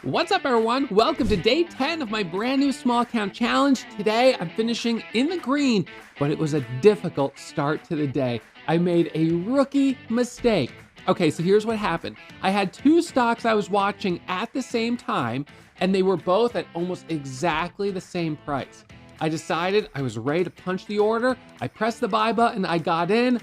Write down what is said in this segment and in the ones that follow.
What's up, everyone? Welcome to day 10 of my brand new small account challenge. Today, I'm finishing in the green, but it was a difficult start to the day. I made a rookie mistake. Okay, so here's what happened. I had two stocks I was watching at the same time, and they were both at almost exactly the same price. I decided I was ready to punch the order. I pressed the buy button, I got in,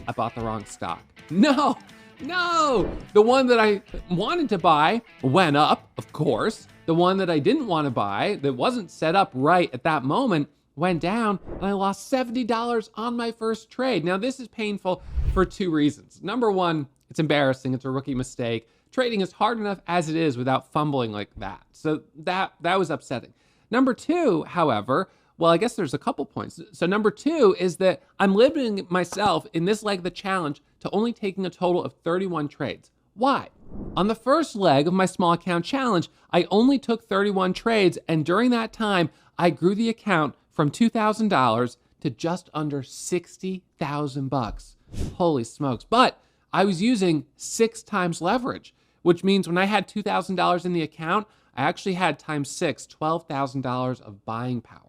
I bought the wrong stock. No! The one that I wanted to buy went up, of course. The one that I didn't want to buy, that wasn't set up right at that moment, went down, and I lost $70 on my first trade. Now, this is painful for two reasons. Number one, it's embarrassing. It's a rookie mistake. Trading is hard enough as it is without fumbling like that. So that was upsetting. Number two, however, well, I guess there's a couple points. So number two is that I'm limiting myself in this leg of the challenge to only taking a total of 31 trades. Why? On the first leg of my small account challenge, I only took 31 trades, and during that time, I grew the account from $2,000 to just under $60,000. Holy smokes. But I was using 6 times leverage, which means when I had $2,000 in the account, I actually had times 6, $12,000 of buying power.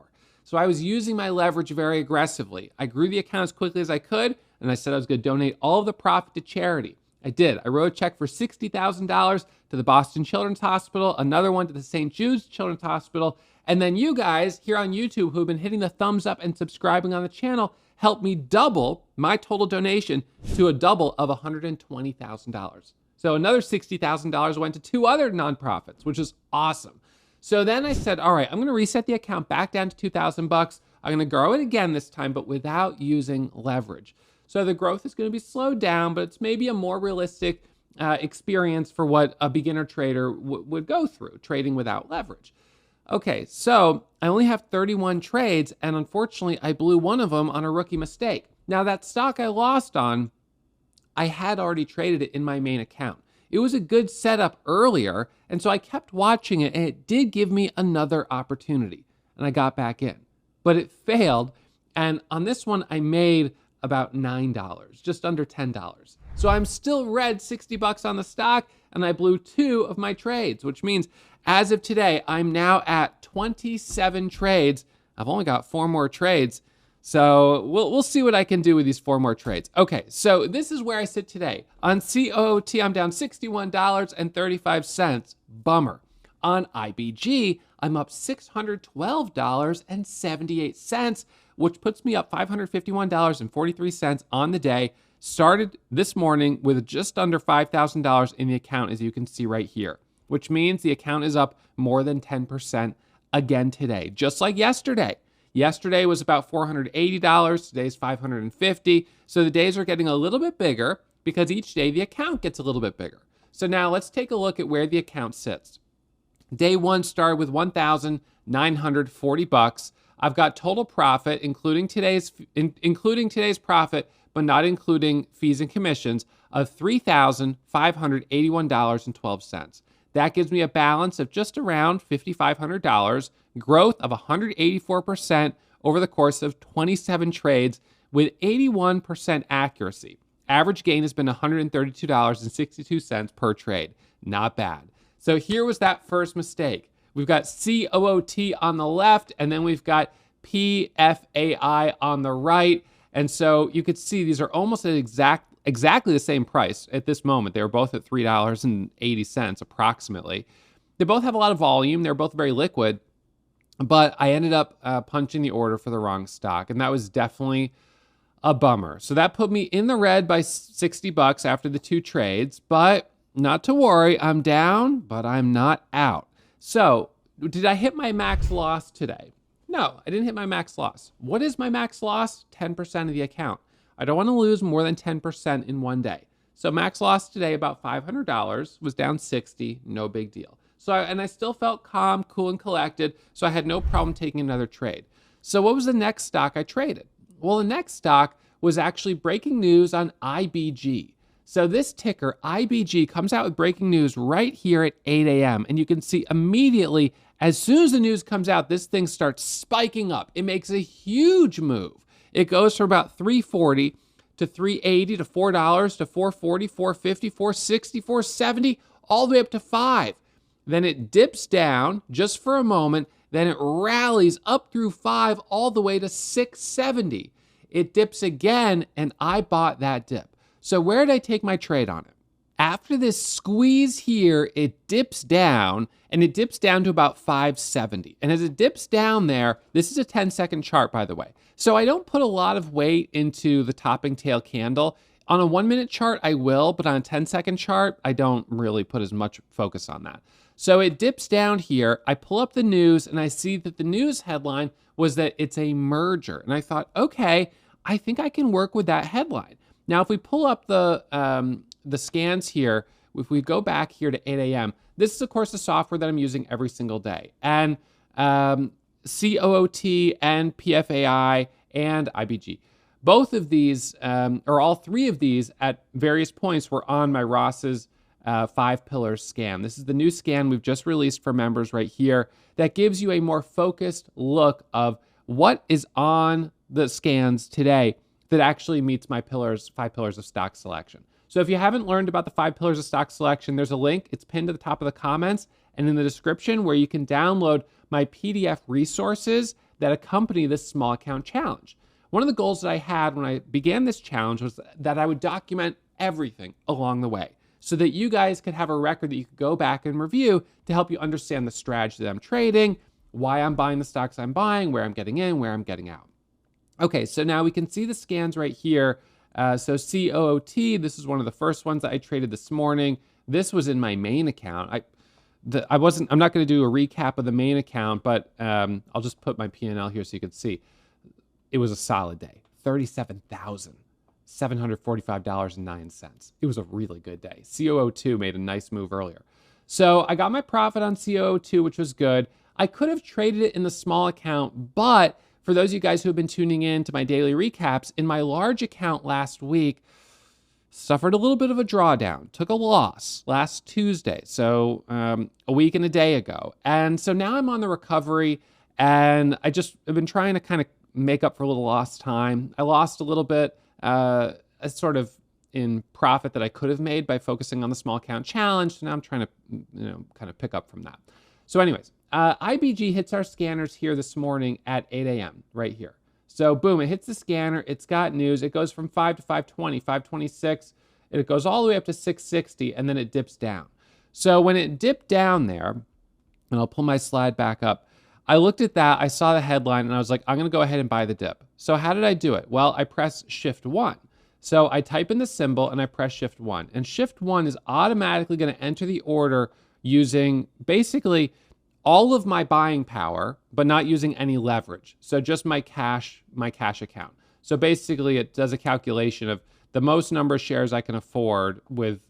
So I was using my leverage very aggressively. I grew the account as quickly as I could, and I said I was going to donate all of the profit to charity. I did. I wrote a check for $60,000 to the Boston Children's Hospital, another one to the St. Jude's Children's Hospital, and then you guys here on YouTube who've been hitting the thumbs up and subscribing on the channel helped me double my total donation to a double of $120,000. So another $60,000 went to 2 other nonprofits, which is awesome. So then I said, all right, I'm going to reset the account back down to $2,000. I'm going to grow it again this time, but without using leverage. So the growth is going to be slowed down, but it's maybe a more realistic experience for what a beginner trader would go through, trading without leverage. Okay, so I only have 31 trades, and unfortunately, I blew one of them on a rookie mistake. Now, that stock I lost on, I had already traded it in my main account. It was a good setup earlier, and so I kept watching it, and it did give me another opportunity, and I got back in. But it failed, and on this one, I made about $9, just under $10. So I'm still red $60 on the stock, and I blew 2 of my trades, which means as of today, I'm now at 27 trades. I've only got 4 more trades, so we'll see what I can do with these 4 more trades. Okay, so this is where I sit today. On COOT, I'm down $61.35. Bummer. On IBG, I'm up $612.78, which puts me up $551.43 on the day. Started this morning with just under $5,000 in the account, as you can see right here, which means the account is up more than 10% again today, just like yesterday. Yesterday was about $480, today's $550. So the days are getting a little bit bigger because each day the account gets a little bit bigger. So now let's take a look at where the account sits. Day 1 started with $1,940. I've got total profit, including today's profit, but not including fees and commissions, of $3,581.12. That gives me a balance of just around $5,500, growth of 184% over the course of 27 trades with 81% accuracy. Average gain has been $132.62 per trade. Not bad. So here was that first mistake. We've got COOT on the left, and then we've got PFAI on the right. And so you could see these are almost at exactly the same price at this moment. They were both at $3.80 approximately. They both have a lot of volume. They're both very liquid, but I ended up punching the order for the wrong stock, and that was definitely a bummer. So that put me in the red by $60 after the 2 trades, but not to worry. I'm down, but I'm not out. So did I hit my max loss today? No, I didn't hit my max loss. What is my max loss? 10% of the account. I don't want to lose more than 10% in one day. So max loss today, about $500, was down 60, no big deal. And I still felt calm, cool, and collected, so I had no problem taking another trade. So what was the next stock I traded? Well, the next stock was actually breaking news on IBG. So this ticker, IBG, comes out with breaking news right here at 8 a.m. And you can see immediately, as soon as the news comes out, this thing starts spiking up. It makes a huge move. It goes from about $3.40 to $3.80 to $4 to $4.40, $4.50, $4.60, $4.70, all the way up to $5. then it dips down just for a moment, then it rallies up through 5 all the way to 670. It dips again, and I bought that dip. So where did I take my trade on it? After this squeeze here, it dips down, and it dips down to about 570. And as it dips down there, this is a 10-second chart, by the way. So I don't put a lot of weight into the topping tail candle. On a 1-minute chart, I will, but on a 10-second chart, I don't really put as much focus on that. So it dips down here. I pull up the news, and I see that the news headline was that it's a merger. And I thought, okay, I think I can work with that headline. Now, if we pull up the scans here, if we go back here to 8 a.m., this is, of course, the software that I'm using every single day. And COOT and PFAI and IBG. Both of these, or all three of these at various points were on my Ross's 5 pillars scan. This is the new scan we've just released for members right here that gives you a more focused look of what is on the scans today that actually meets my 5 pillars of stock selection. So if you haven't learned about the 5 pillars of stock selection, there's a link. It's pinned to the top of the comments and in the description where you can download my PDF resources that accompany this small account challenge. One of the goals that I had when I began this challenge was that I would document everything along the way so that you guys could have a record that you could go back and review to help you understand the strategy that I'm trading, why I'm buying the stocks I'm buying, where I'm getting in, where I'm getting out. Okay, so now we can see the scans right here. So COOT, this is one of the first ones that I traded this morning. This was in my main account. I'm not going to do a recap of the main account, but I'll just put my P&L here so you can see. It was a solid day, $37,745.09. It was a really good day. COO2 made a nice move earlier. So I got my profit on COO2, which was good. I could have traded it in the small account, but for those of you guys who have been tuning in to my daily recaps, in my large account last week, suffered a little bit of a drawdown, took a loss last Tuesday, so a week and a day ago. And so now I'm on the recovery, and I've been trying to kind of make up for a little lost time. I lost a little bit sort of in profit that I could have made by focusing on the small account challenge. So now I'm trying to kind of pick up from that. So anyways, IBG hits our scanners here this morning at 8 a.m. right here. So boom, it hits the scanner. It's got news. It goes from 5 to 520, 526. It goes all the way up to 660, and then it dips down. So when it dipped down there, and I'll pull my slide back up, I looked at that, I saw the headline, and I was like, I'm going to go ahead and buy the dip. So how did I do it? Well, I press Shift 1. So I type in the symbol, and I press Shift 1. And Shift 1 is automatically going to enter the order using basically all of my buying power, but not using any leverage. So just my cash account. So basically, it does a calculation of the most number of shares I can afford with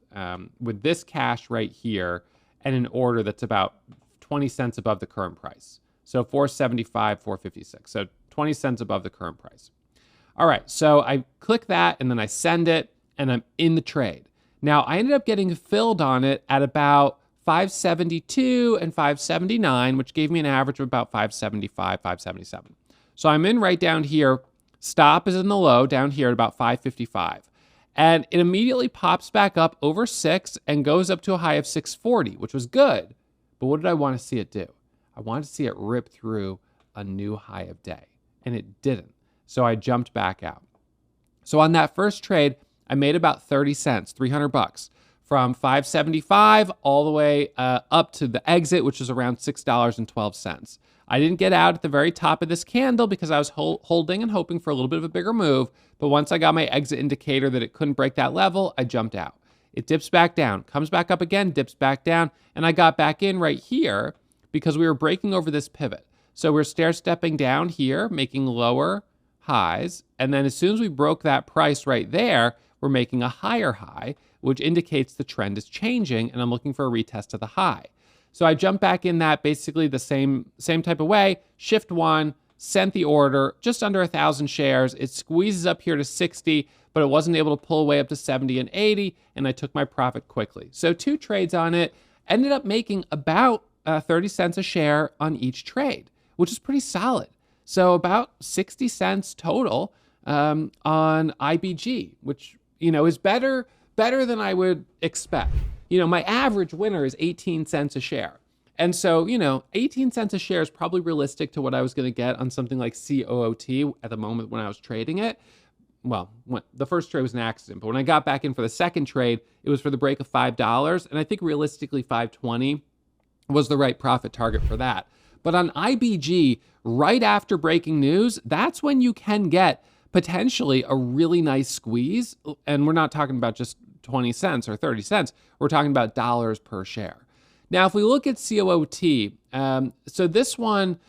this cash right here, and an order that's about 20 cents above the current price. So 475, 456. So 20 cents above the current price. All right, so I click that and then I send it and I'm in the trade. Now I ended up getting filled on it at about 572 and 579, which gave me an average of about 575, 577. So I'm in right down here. Stop is in the low down here at about 555. And it immediately pops back up over 6 and goes up to a high of 640, which was good. But what did I want to see it do? I wanted to see it rip through a new high of day, and it didn't. So I jumped back out. So on that first trade, I made about 30 cents, $300, from 575 all the way up to the exit, which is around $6.12. I didn't get out at the very top of this candle because I was holding and hoping for a little bit of a bigger move. But once I got my exit indicator that it couldn't break that level, I jumped out. It dips back down, comes back up again, dips back down, and I got back in right here because we were breaking over this pivot. So we're stair-stepping down here, making lower highs, and then as soon as we broke that price right there, we're making a higher high, which indicates the trend is changing, and I'm looking for a retest of the high. So I jumped back in that basically the same type of way, Shift 1, sent the order, just under 1,000 shares. It squeezes up here to 60, but it wasn't able to pull away up to 70 and 80, and I took my profit quickly. So 2 trades on it, ended up making about 30 cents a share on each trade, which is pretty solid. So about 60 cents total on IBG, which, is better than I would expect. My average winner is 18 cents a share. And so, 18 cents a share is probably realistic to what I was going to get on something like COOT at the moment when I was trading it. Well, the first trade was an accident, but when I got back in for the second trade, it was for the break of $5. And I think realistically 5.20 was the right profit target for that. But on IBG, right after breaking news, that's when you can get potentially a really nice squeeze. And we're not talking about just 20 cents or 30 cents. We're talking about dollars per share. Now, if we look at COOT, so this one,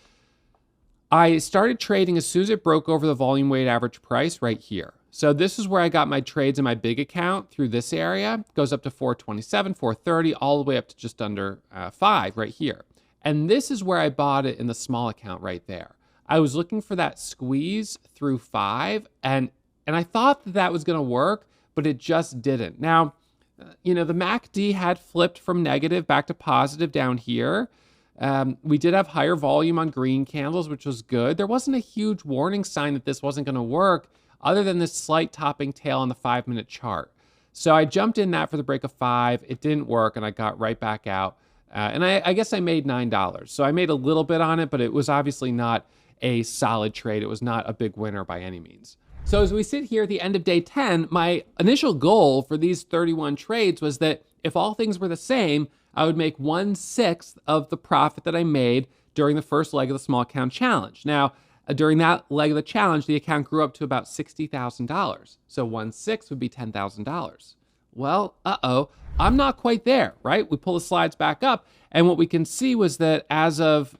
I started trading as soon as it broke over the volume weighted average price right here. So this is where I got my trades in my big account through this area. It goes up to 427, 430, all the way up to just under 5 right here. And this is where I bought it in the small account right there. I was looking for that squeeze through 5, and I thought that was going to work, but it just didn't. Now, the MACD had flipped from negative back to positive down here. We did have higher volume on green candles, which was good. There wasn't a huge warning sign that this wasn't going to work other than this slight topping tail on the 5-minute chart. So I jumped in that for the break of 5. It didn't work, and I got right back out. And I guess I made $9. So I made a little bit on it, but it was obviously not a solid trade. It was not a big winner by any means. So as we sit here at the end of day 10, my initial goal for these 31 trades was that if all things were the same, I would make 1/6 of the profit that I made during the first leg of the small account challenge. Now, during that leg of the challenge, the account grew up to about $60,000. So 1/6 would be $10,000. Well, I'm not quite there, right? We pull the slides back up, and what we can see was that as of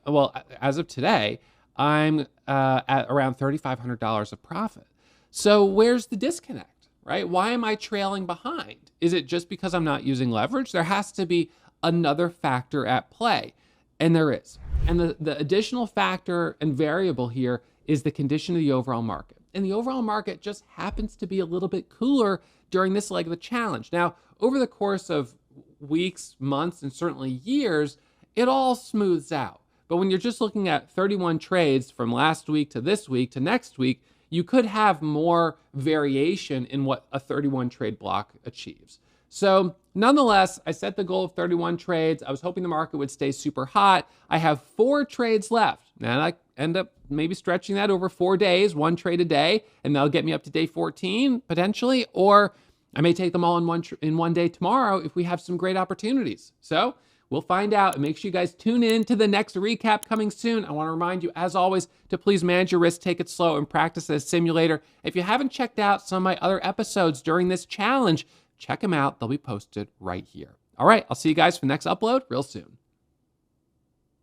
today, I'm at around $3,500 of profit. So where's the disconnect, right? Why am I trailing behind? Is it just because I'm not using leverage? There has to be another factor at play, and there is. And the additional factor and variable here is the condition of the overall market. And the overall market just happens to be a little bit cooler during this leg of the challenge. Now, over the course of weeks, months, and certainly years, it all smooths out. But when you're just looking at 31 trades from last week to this week to next week, you could have more variation in what a 31 trade block achieves. So nonetheless, I set the goal of 31 trades. I was hoping the market would stay super hot. I have 4 trades left, and I end up maybe stretching that over 4 days, 1 trade a day, and that'll get me up to day 14 potentially, or I may take them all in one day tomorrow if we have some great opportunities. So we'll find out, and make sure you guys tune in to the next recap coming soon. I want to remind you, as always, to please manage your risk, take it slow, and practice as a simulator. If you haven't checked out some of my other episodes during this challenge, check them out. They'll be posted right here. All right, I'll see you guys for the next upload real soon.